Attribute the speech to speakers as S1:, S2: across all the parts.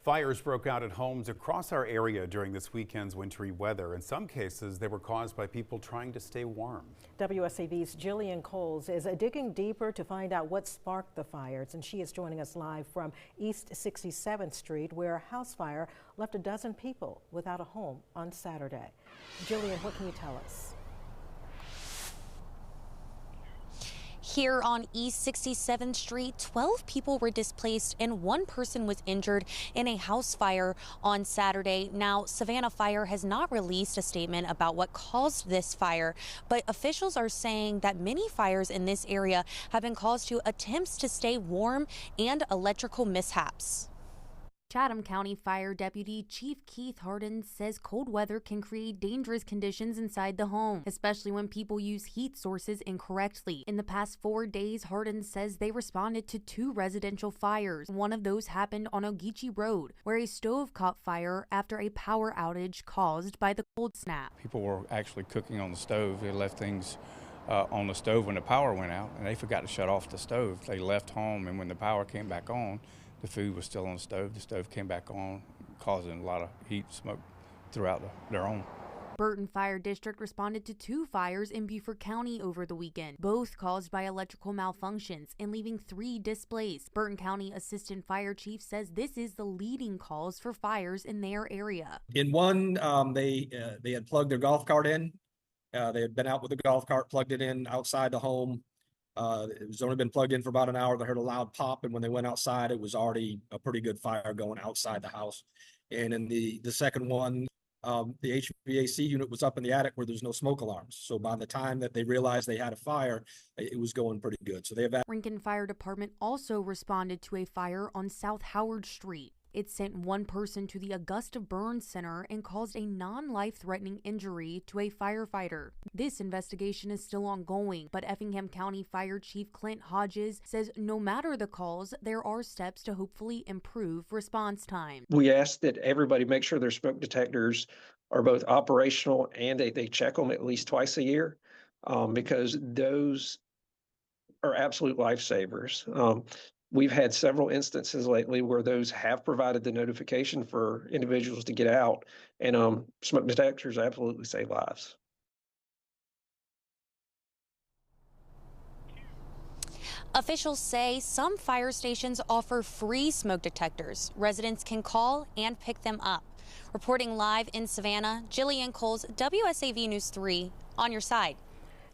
S1: Fires broke out at homes across our area during this weekend's wintry weather. In some cases, they were caused by people trying to stay warm.
S2: WSAV's Jillian Coles is digging deeper to find out what sparked the fires, and she is joining us live from East 67th Street, where a house fire left a dozen people without a home on Saturday. Jillian, what can you tell us?
S3: Here on East 67th Street, 12 people were displaced and one person was injured in a house fire on Saturday. Now, Savannah Fire has not released a statement about what caused this fire, but officials are saying that many fires in this area have been caused to attempts to stay warm and electrical mishaps. Chatham County Fire Deputy Chief Keith Harden says cold weather can create dangerous conditions inside the home, especially when people use heat sources incorrectly. In the past 4 days, Harden says they responded to 2 residential fires. One of those happened on Ogeechee Road, where a stove caught fire after a power outage caused by the cold snap.
S4: People were actually cooking on the stove. They left things on the stove when the power went out, and they forgot to shut off the stove. They left home, and when the power came back on, the food was still on the stove. The stove came back on, causing a lot of heat smoke throughout their home.
S3: Burton Fire District responded to 2 fires in Beaufort County over the weekend, both caused by electrical malfunctions and leaving 3 displaced. Burton County Assistant Fire Chief says this is the leading cause for fires in their area.
S5: In one, they had plugged their golf cart in. They had been out with the golf cart, plugged it in outside the home. It was only been plugged in for about an hour. They heard a loud pop, and when they went outside, it was already a pretty good fire going outside the house. And in the second one, the HVAC unit was up in the attic where there's no smoke alarms. So by the time that they realized they had a fire, it was going pretty good. So they have.
S3: Lincoln Fire Department also responded to a fire on South Howard Street. It sent 1 person to the Augusta Burn Center and caused a non-life-threatening injury to a firefighter. This investigation is still ongoing, but Effingham County Fire Chief Clint Hodges says no matter the cause, there are steps to hopefully improve response time.
S6: We ask that everybody make sure their smoke detectors are both operational and they check them at least twice a year, because those are absolute lifesavers. We've had several instances lately where those have provided the notification for individuals to get out, and smoke detectors absolutely save lives.
S3: Officials say some fire stations offer free smoke detectors. Residents can call and pick them up. Reporting live in Savannah, Jillian Coles, WSAV News 3, on your side.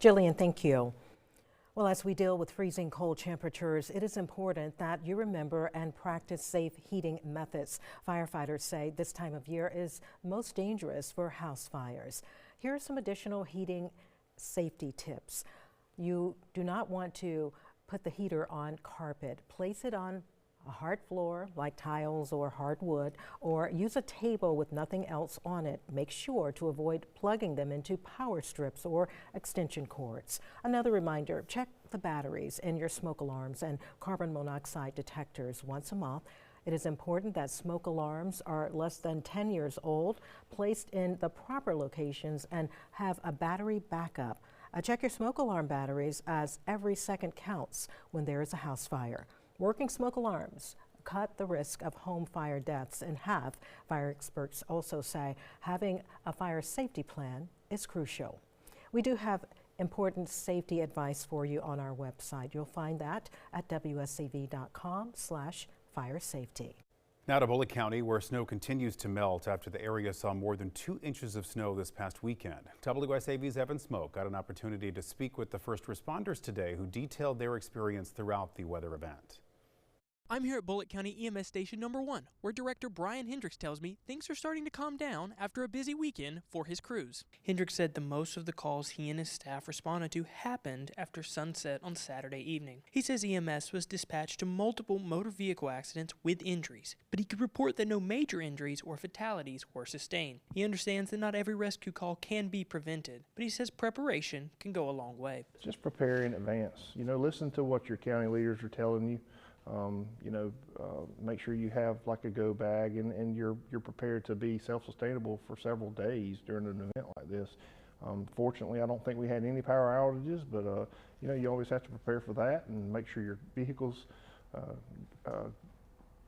S2: Jillian, thank you. Well, as we deal with freezing cold temperatures, it is important that you remember and practice safe heating methods. Firefighters say this time of year is most dangerous for house fires. Here are some additional heating safety tips. You do not want to put the heater on carpet. Place it on a hard floor like tiles or hardwood, or use a table with nothing else on it. Make sure to avoid plugging them into power strips or extension cords. Another reminder, check the batteries in your smoke alarms and carbon monoxide detectors once a month. It is important that smoke alarms are less than 10 years old, placed in the proper locations, and have a battery backup. Check your smoke alarm batteries, as every second counts when there is a house fire. Working smoke alarms cut the risk of home fire deaths in half. Fire experts also say having a fire safety plan is crucial. We do have important safety advice for you on our website. You'll find that at wsav.com/firesafety.
S1: Now to Bulloch County, where snow continues to melt after the area saw more than 2 inches of snow this past weekend. WSAV's Evan Smoke got an opportunity to speak with the first responders today who detailed their experience throughout the weather event.
S7: I'm here at Bulloch County EMS Station Number 1, where Director Brian Hendricks tells me things are starting to calm down after a busy weekend for his crews. Hendricks said the most of the calls he and his staff responded to happened after sunset on Saturday evening. He says EMS was dispatched to multiple motor vehicle accidents with injuries, but he could report that no major injuries or fatalities were sustained. He understands that not every rescue call can be prevented, but he says preparation can go a long way.
S8: Just prepare in advance. Listen to what your county leaders are telling you. Make sure you have like a go bag, and you're prepared to be self-sustainable for several days during an event like this. Fortunately, I don't think we had any power outages, but you always have to prepare for that and make sure your vehicles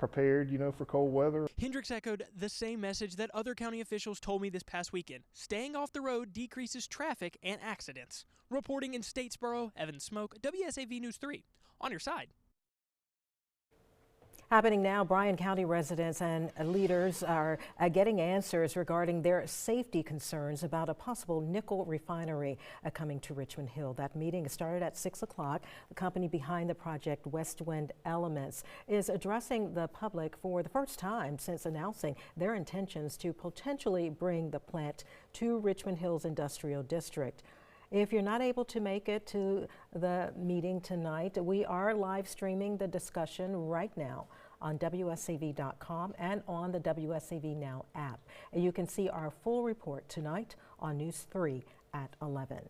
S8: prepared, for cold weather.
S7: Hendricks echoed the same message that other county officials told me this past weekend. Staying off the road decreases traffic and accidents. Reporting in Statesboro, Evan Smoke, WSAV News 3, on your side.
S2: Happening now, Bryan County residents and leaders are getting answers regarding their safety concerns about a possible nickel refinery coming to Richmond Hill. That meeting started at 6 o'clock. The company behind the project, West Wind Elements, is addressing the public for the first time since announcing their intentions to potentially bring the plant to Richmond Hill's industrial district. If you're not able to make it to the meeting tonight, we are live streaming the discussion right now on WSAV.com and on the WSAV Now app. And you can see our full report tonight on News 3 at 11.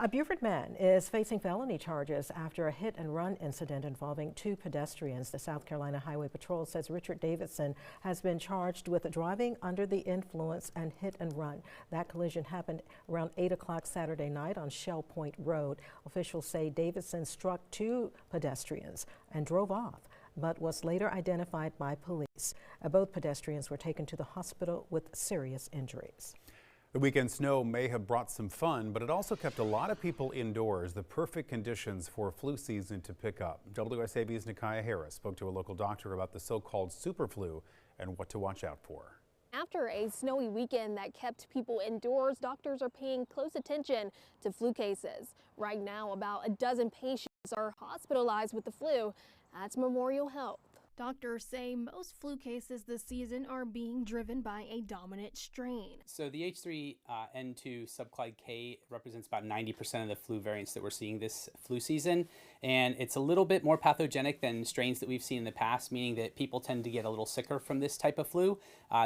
S2: A Beaufort man is facing felony charges after a hit-and-run incident involving 2 pedestrians. The South Carolina Highway Patrol says Richard Davidson has been charged with driving under the influence and hit-and-run. That collision happened around 8 o'clock Saturday night on Shell Point Road. Officials say Davidson struck 2 pedestrians and drove off, but was later identified by police. Both pedestrians were taken to the hospital with serious injuries.
S1: The weekend snow may have brought some fun, but it also kept a lot of people indoors, the perfect conditions for flu season to pick up. WSAV's Nikaya Harris spoke to a local doctor about the so-called super flu and what to watch out for.
S9: After a snowy weekend that kept people indoors, doctors are paying close attention to flu cases. Right now, about a dozen patients are hospitalized with the flu. That's Memorial Health. Doctors say most flu cases this season are being driven by a dominant strain.
S10: So the H3N2 subclade K represents about 90% of the flu variants that we're seeing this flu season. And it's a little bit more pathogenic than strains that we've seen in the past, meaning that people tend to get a little sicker from this type of flu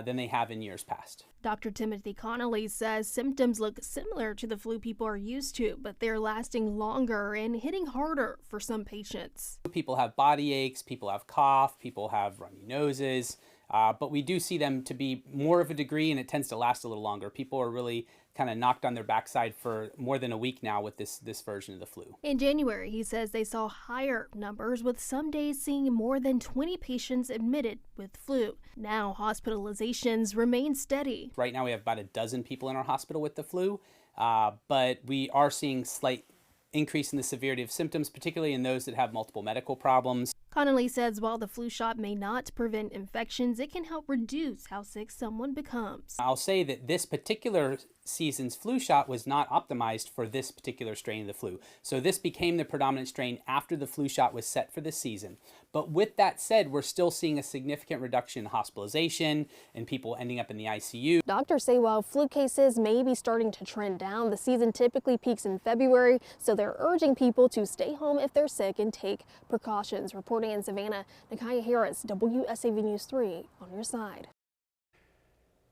S10: than they have in years past.
S9: Dr. Timothy Connolly says symptoms look similar to the flu people are used to, but they're lasting longer and hitting harder for some patients.
S10: People have body aches, people have cough, people have runny noses, but we do see them to be more of a degree, and it tends to last a little longer. People are really kind of knocked on their backside for more than a week now with this version of the flu.
S9: In January, he says they saw higher numbers, with some days seeing more than 20 patients admitted with flu. Now hospitalizations remain steady.
S10: Right now we have about a dozen people in our hospital with the flu, but we are seeing slight increase in the severity of symptoms, particularly in those that have multiple medical problems.
S9: Connolly says while the flu shot may not prevent infections, it can help reduce how sick someone becomes.
S10: I'll say that this particular season's flu shot was not optimized for this particular strain of the flu. So this became the predominant strain after the flu shot was set for this season. But with that said, we're still seeing a significant reduction in hospitalization and people ending up in the ICU.
S9: Doctors say while flu cases may be starting to trend down, the season typically peaks in February, so they're urging people to stay home if they're sick and take precautions. Reporting in Savannah, Nikaya Harris, WSAV News 3, on your side.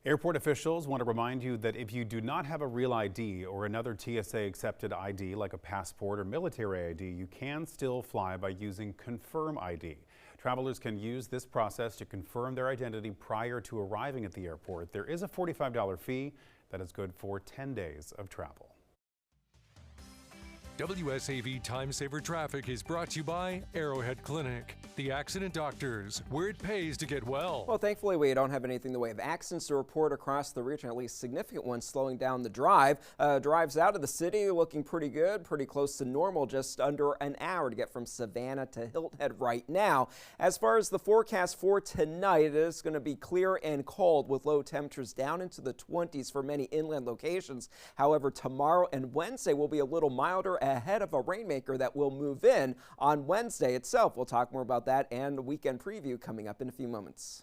S1: Airport officials want to remind you that if you do not have a real ID or another TSA accepted ID like a passport or military ID, you can still fly by using Confirm ID. Travelers can use this process to confirm their identity prior to arriving at the airport. There is a $45 fee that is good for 10 days of travel.
S11: WSAV Time Saver Traffic is brought to you by Arrowhead Clinic, the accident doctors, where it pays to get well.
S12: Well, thankfully, we don't have anything in the way of accidents to report across the region, at least significant ones slowing down the drive. Drives out of the city looking pretty good, pretty close to normal, just under an hour to get from Savannah to Hilton Head right now. As far as the forecast for tonight, it is going to be clear and cold with low temperatures down into the 20s for many inland locations. However, tomorrow and Wednesday will be a little milder ahead of a rainmaker that will move in on Wednesday itself. We'll talk more about that and a weekend preview coming up in a few moments.